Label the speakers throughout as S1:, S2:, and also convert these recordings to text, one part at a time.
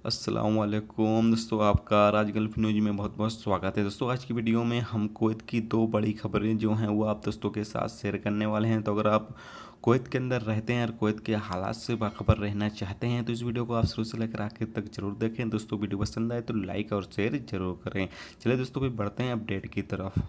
S1: अस्सलाम वालेकुम दोस्तों, आपका राज गल्फ न्यूज़ में बहुत बहुत स्वागत है। दोस्तों आज की वीडियो में हम कुवैत की दो बड़ी खबरें जो हैं वो आप दोस्तों के साथ शेयर करने वाले हैं। तो अगर आप कुवैत के अंदर रहते हैं और कुवैत के हालात से बाखबर रहना चाहते हैं तो इस वीडियो को आप शुरू से लेकर आखिर तक जरूर देखें। दोस्तों वीडियो पसंद आए तो लाइक और शेयर जरूर करें। चलिए दोस्तों फिर बढ़ते हैं अपडेट की तरफ।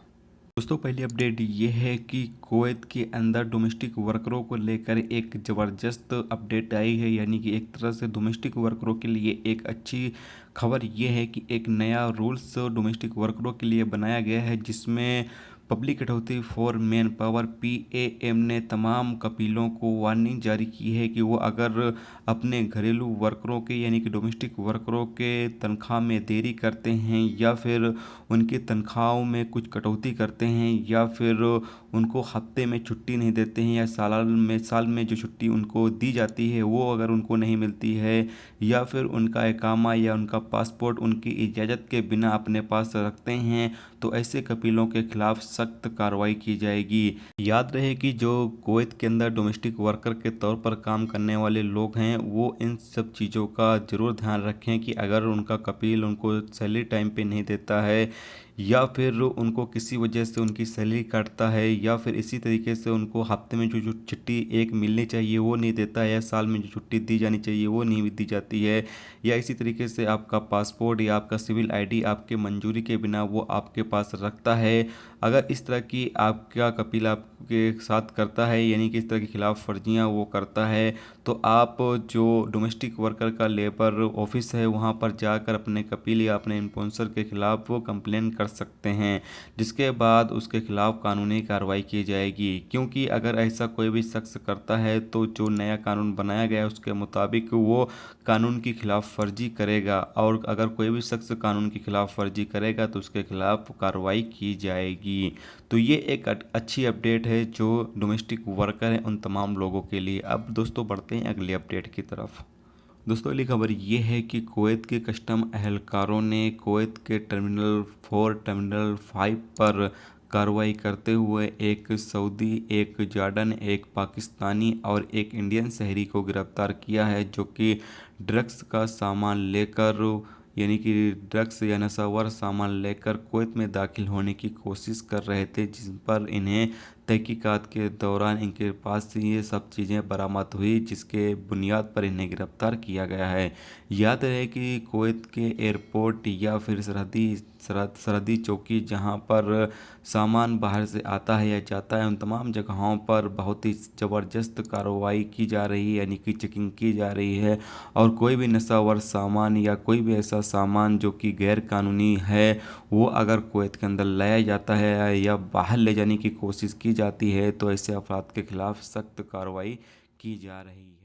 S1: दोस्तों पहली अपडेट ये है कि कुवैत के अंदर डोमेस्टिक वर्करों को लेकर एक ज़बरदस्त अपडेट आई है, यानी कि एक तरह से डोमेस्टिक वर्करों के लिए एक अच्छी खबर ये है कि एक नया रूल्स डोमेस्टिक वर्करों के लिए बनाया गया है, जिसमें public authority for man power PAM ने तमाम कपीलों को वार्निंग जारी की है कि वो अगर अपने घरेलू वर्करों के यानी कि डोमेस्टिक वर्करों के तनख्वाह में देरी करते हैं या फिर उनकी तनख्वाहों में कुछ कटौती करते हैं या फिर उनको हफ्ते में छुट्टी नहीं देते हैं या साल में जो छुट्टी उनको दी जाती है वो अगर उनको नहीं मिलती है या फिर उनका इकामा या उनका पासपोर्ट उनकी इजाज़त के बिना अपने पास रखते हैं तो ऐसे कपीलों के खिलाफ सख्त कार्रवाई की जाएगी। याद रहे कि जो कुवैत के अंदर डोमेस्टिक वर्कर के तौर पर काम करने वाले लोग हैं वो इन सब चीज़ों का ज़रूर ध्यान रखें कि अगर उनका कपील उनको सैलरी टाइम पे नहीं देता है या फिर उनको किसी वजह से उनकी सैलरी काटता है या फिर इसी तरीके से उनको हफ्ते में जो छुट्टी एक मिलनी चाहिए वो नहीं देता है या साल में जो छुट्टी दी जानी चाहिए वो नहीं दी जाती है या इसी तरीके से आपका पासपोर्ट या आपका सिविल ID आपके मंजूरी के बिना वो आपके पास रखता है। अगर इस तरह की आपका कपील आपके साथ करता है यानी कि इस तरह की खिलाफ वर्जियाँ वो करता है तो आप जो डोमेस्टिक वर्कर का लेबर ऑफिस है वहाँ पर जाकर अपने कपील या अपने स्पॉन्सर के खिलाफ वो कंप्लेन कर सकते हैं, जिसके बाद उसके खिलाफ कानूनी कार्रवाई की जाएगी। क्योंकि अगर ऐसा कोई भी शख्स करता है तो जो नया कानून बनाया गया है उसके मुताबिक वो कानून की खिलाफ वर्जी करेगा और अगर कोई भी शख्स कानून की खिलाफ वर्जी करेगा तो उसके खिलाफ कार्रवाई की जाएगी। तो ये एक अच्छी अपडेट है जो डोमेस्टिक वर्कर हैं उन तमाम लोगों के लिए। अब दोस्तों बढ़ते हैं अगली अपडेट की तरफ। दोस्तों अगली खबर ये है कि कुवैत के कस्टम अहलकारों ने कुवैत के टर्मिनल 5 पर कार्रवाई करते हुए एक सऊदी, एक जॉर्डन, एक पाकिस्तानी और एक इंडियन शहरी को गिरफ्तार किया है जो कि ड्रग्स का सामान लेकर यानी कि ड्रग्स या नशावर सामान लेकर कुवैत में दाखिल होने की कोशिश कर रहे थे, जिस पर इन्हें तहकीकात के दौरान इनके पास से ये सब चीज़ें बरामद हुई, जिसके बुनियाद पर इन्हें गिरफ्तार किया गया है। याद रहे कि कुवैत के एयरपोर्ट या फिर सरहदी चौकी जहां पर सामान बाहर से आता है या जाता है उन तमाम जगहों पर बहुत ही ज़बरदस्त कार्रवाई की जा रही है, यानी कि चेकिंग की जा रही है और कोई भी नशावर सामान या कोई भी ऐसा सामान जो कि गैर कानूनी है वो अगर कुवैत के अंदर लाया जाता है या बाहर ले जाने की कोशिश की जाती है तो ऐसे अफराद के खिलाफ सख्त कार्रवाई की जा रही है।